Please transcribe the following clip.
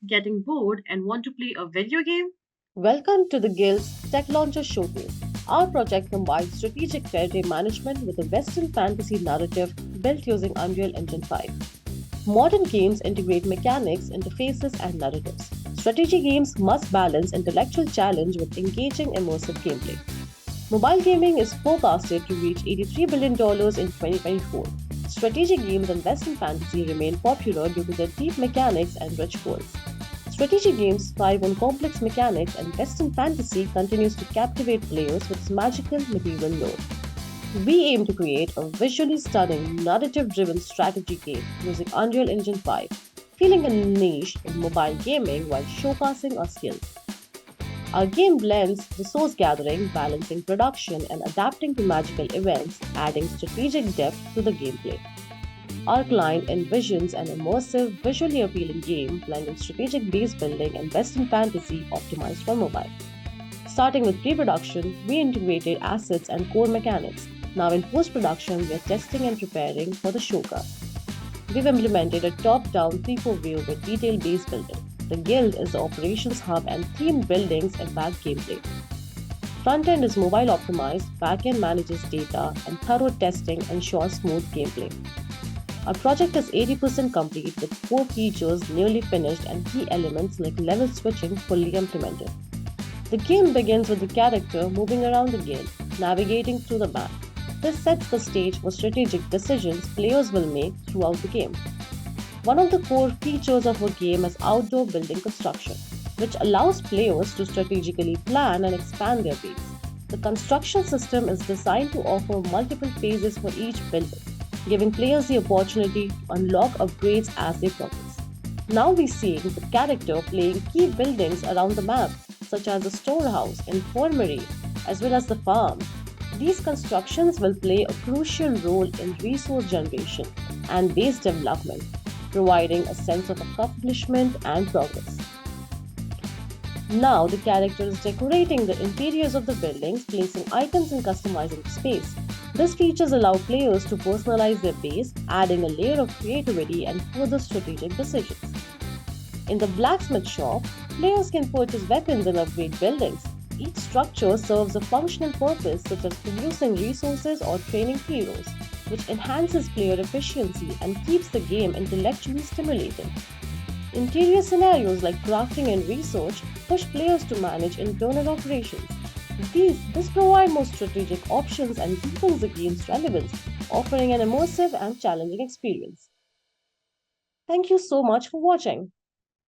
Getting bored and want to play a video game? Welcome to the Guild's Tech Launcher Showcase. Our project combines strategic territory management with a Western fantasy narrative built using Unreal Engine 5. Modern games integrate mechanics, interfaces, and narratives. Strategy games must balance intellectual challenge with engaging immersive gameplay. Mobile gaming is forecasted to reach $83 billion in 2024. Strategic games and Western fantasy remain popular due to their deep mechanics and rich worlds. Strategy games thrive on complex mechanics, and Western fantasy continues to captivate players with its magical medieval lore. We aim to create a visually stunning, narrative driven strategy game using Unreal Engine 5, filling a niche in mobile gaming while showcasing our skills. Our game blends resource gathering, balancing production, and adapting to magical events, adding strategic depth to the gameplay. Our client envisions an immersive, visually appealing game blending strategic base building and Western fantasy optimized for mobile. Starting with pre production, we integrated assets and core mechanics. Now, in post production, we are testing and preparing for the showcase. We've implemented a top down 3-4 view with detailed base building. The guild is the operations hub and themed buildings impact gameplay. Front end is mobile optimized, back end manages data, and thorough testing ensures smooth gameplay. Our project is 80% complete with core features nearly finished and key elements like level switching fully implemented. The game begins with the character moving around the guild, navigating through the map. This sets the stage for strategic decisions players will make throughout the game. One of the core features of our game is outdoor building construction, which allows players to strategically plan and expand their base. The construction system is designed to offer multiple phases for each building, giving players the opportunity to unlock upgrades as they progress. Now we see the character playing key buildings around the map, such as the storehouse, infirmary, as well as the farm. These constructions will play a crucial role in resource generation and base development, providing a sense of accomplishment and progress. Now the character is decorating the interiors of the buildings, placing items and customizing the space. These features allow players to personalize their base, adding a layer of creativity and further strategic decisions. In the blacksmith shop, players can purchase weapons and upgrade buildings. Each structure serves a functional purpose such as producing resources or training heroes, which enhances player efficiency and keeps the game intellectually stimulating. Interior scenarios like crafting and research push players to manage internal operations. This provide more strategic options and deepens the game's relevance, offering an immersive and challenging experience. Thank you so much for watching.